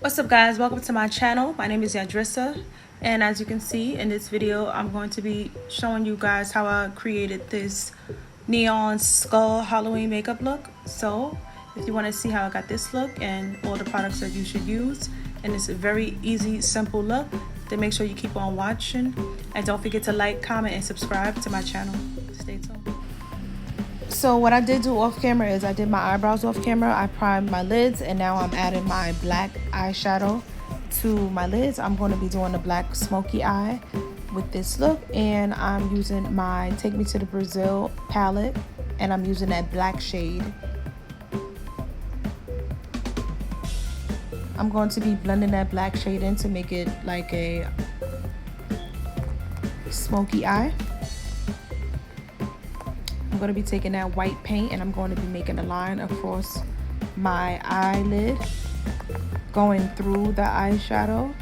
What's up, guys? Welcome to my channel. My name is Yandrissa, and as you can see in this video, I'm going to be showing you guys how I created this neon skull Halloween makeup look. So if you want to see how I got this look and all the products that you should use, and it's a very easy, simple look, then make sure you keep on watching, and don't forget to like, comment, and subscribe to my channel. Stay tuned. So what I did do off camera is I did my eyebrows off camera. I primed my lids, and now I'm adding my black eyeshadow to my lids. I'm going to be doing the black smoky eye with this look, and I'm using my Take Me to the Brazil palette, and I'm using that black shade. I'm going to be blending that black shade in to make it like a smoky eye. I'm going to be taking that white paint and I'm going to be making a line across my eyelid, going through the eyeshadow,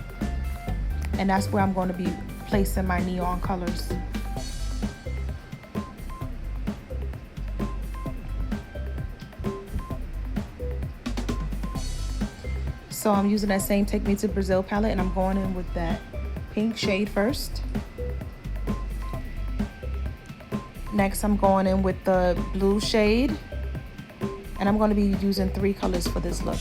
and that's where I'm going to be placing my neon colors. So I'm using that same Take Me to Brazil palette, and I'm going in with that pink shade first. Next, I'm going in with the blue shade, and I'm going to be using 3 colors for this look.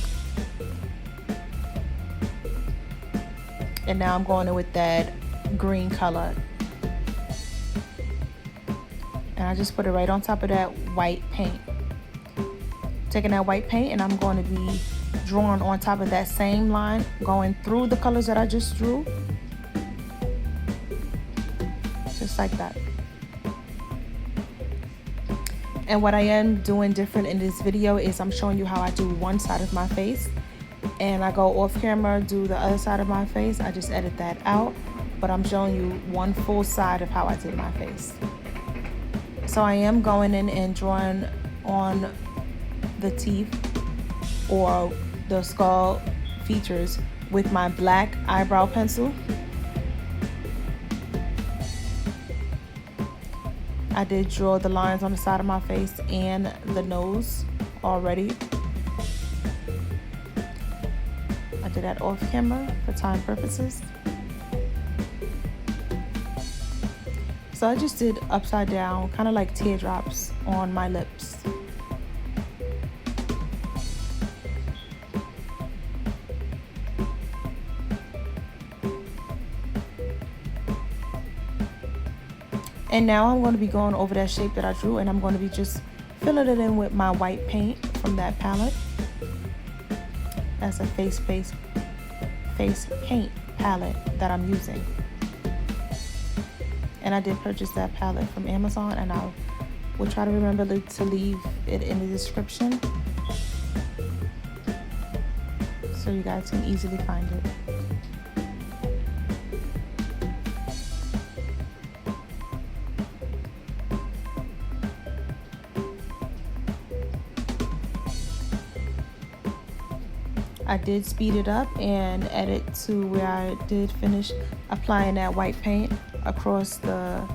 And now I'm going in with that green color, and I just put it right on top of that white paint. Taking that white paint, and I'm going to be drawing on top of that same line, going through the colors that I just drew, just like that. And what I am doing different in this video is I'm showing you how I do one side of my face, and I go off camera, do the other side of my face. I just edit that out, but I'm showing you one full side of how I did my face. So I am going in and drawing on the teeth or the skull features with my black eyebrow pencil. I did draw the lines on the side of my face and the nose already. I did that off camera for time purposes. So I just did upside down, kind of like teardrops on my lips. And now I'm going to be going over that shape that I drew, and I'm going to be just filling it in with my white paint from that palette. That's a face paint palette that I'm using. And I did purchase that palette from Amazon, and I will try to remember to leave it in the description so you guys can easily find it. I did speed it up and edit to where I did finish applying that white paint across the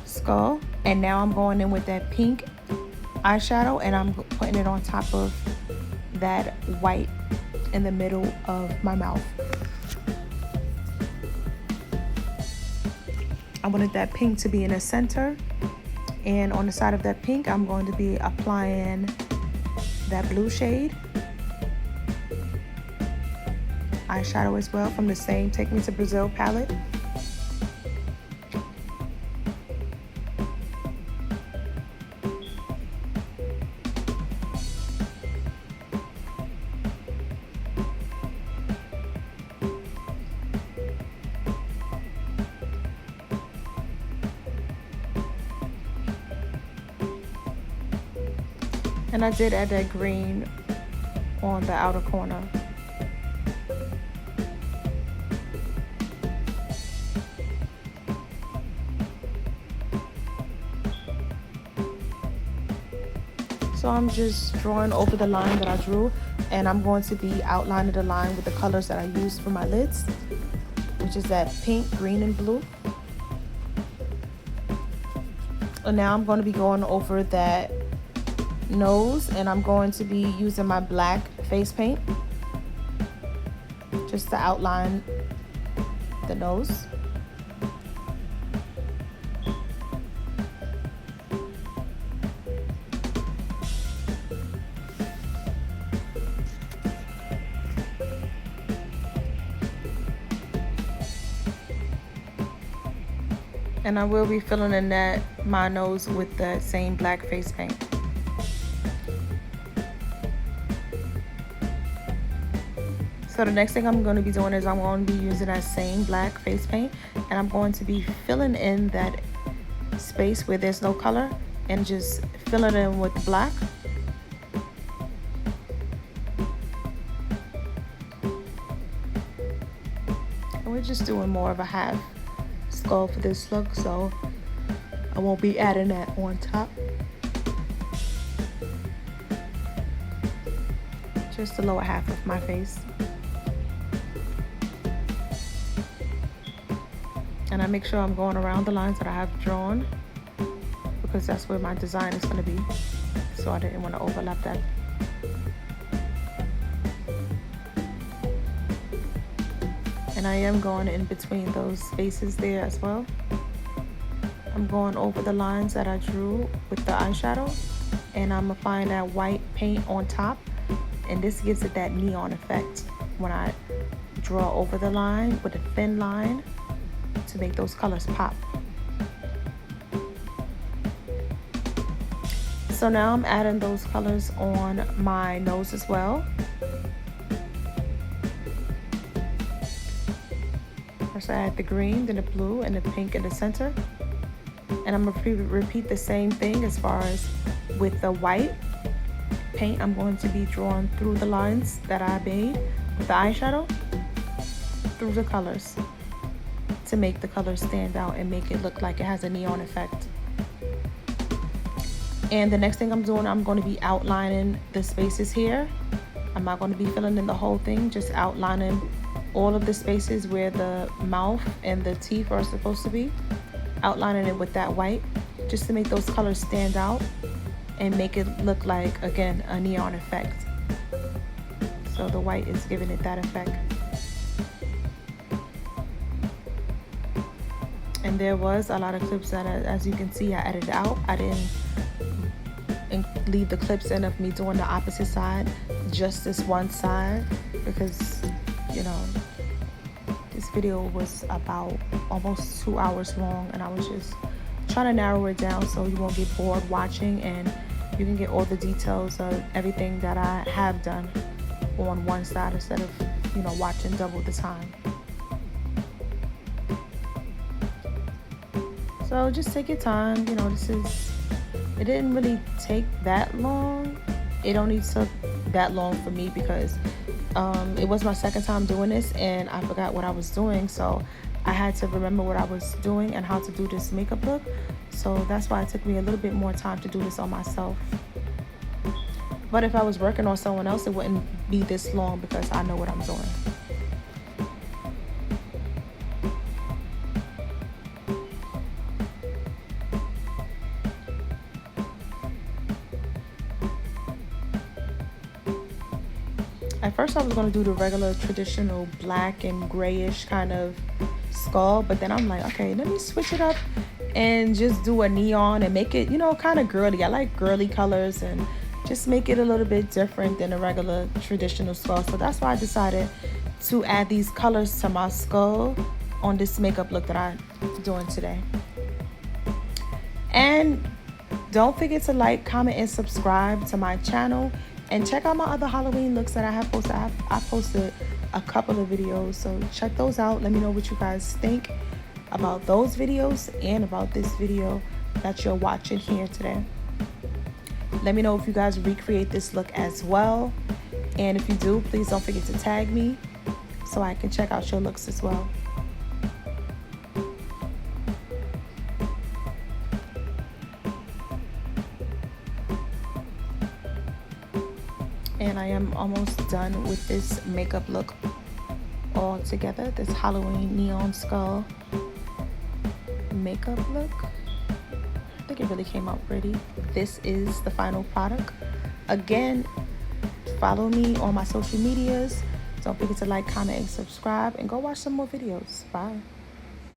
skull. And now I'm going in with that pink eyeshadow, and I'm putting it on top of that white in the middle of my mouth. I wanted that pink to be in the center, and on the side of that pink I'm going to be applying that blue shade eyeshadow as well from the same Take Me to Brazil palette. And I did add that green on the outer corner. So I'm just drawing over the line that I drew, and I'm going to be outlining the line with the colors that I used for my lids, which is that pink, green, and blue. And now I'm going to be going over that nose, and I'm going to be using my black face paint just to outline the nose. And I will be filling in my nose with the same black face paint. So the next thing I'm going to be doing is I'm going to be using that same black face paint, and I'm going to be filling in that space where there's no color and just fill it in with black. And we're just doing more of a half skull for this look, so I won't be adding that on top. Just the lower half of my face. And I make sure I'm going around the lines that I have drawn, because that's where my design is going to be, so I didn't want to overlap that. And I am going in between those spaces there as well. I'm going over the lines that I drew with the eyeshadow, and I'm applying that white paint on top, and this gives it that neon effect when I draw over the line with a thin line to make those colors pop. So now I'm adding those colors on my nose as well. First I add the green, then the blue, and the pink in the center. And I'm going to repeat the same thing as far as with the white paint. I'm going to be drawing through the lines that I made with the eyeshadow, through the colors, to make the colors stand out and make it look like it has a neon effect. And the next thing I'm doing, I'm going to be outlining the spaces here. I'm not going to be filling in the whole thing, just outlining all of the spaces where the mouth and the teeth are supposed to be. Outlining it with that white, just to make those colors stand out and make it look like, again, a neon effect. So the white is giving it that effect. And there was a lot of clips that, as you can see, I edited out. I didn't leave the clips in of me doing the opposite side, just this one side, because, you know, this video was about almost 2 hours long, and I was just trying to narrow it down so you won't get bored watching, and you can get all the details of everything that I have done on one side instead of, you know, watching double the time. So just take your time. You know, it didn't really take that long. It only took that long for me because it was my second time doing this, and I forgot what I was doing, so I had to remember what I was doing and how to do this makeup look. So that's why it took me a little bit more time to do this on myself. But if I was working on someone else, it wouldn't be this long because I know what I'm doing. At first I was going to do the regular traditional black and grayish kind of skull, but then I'm like, okay, let me switch it up and just do a neon and make it, you know, kind of girly. I like girly colors and just make it a little bit different than a regular traditional skull. So that's why I decided to add these colors to my skull on this makeup look that I'm doing today. And don't forget to like, comment, and subscribe to my channel. And check out my other Halloween looks that I have posted. I posted a couple of videos, so check those out. Let me know what you guys think about those videos and about this video that you're watching here today. Let me know if you guys recreate this look as well. And if you do, please don't forget to tag me so I can check out your looks as well. And I am almost done with this makeup look all together. This Halloween neon skull makeup look. I think it really came out pretty. This is the final product. Again, follow me on my social medias Don't forget to like, comment, and subscribe, and go watch some more videos. Bye.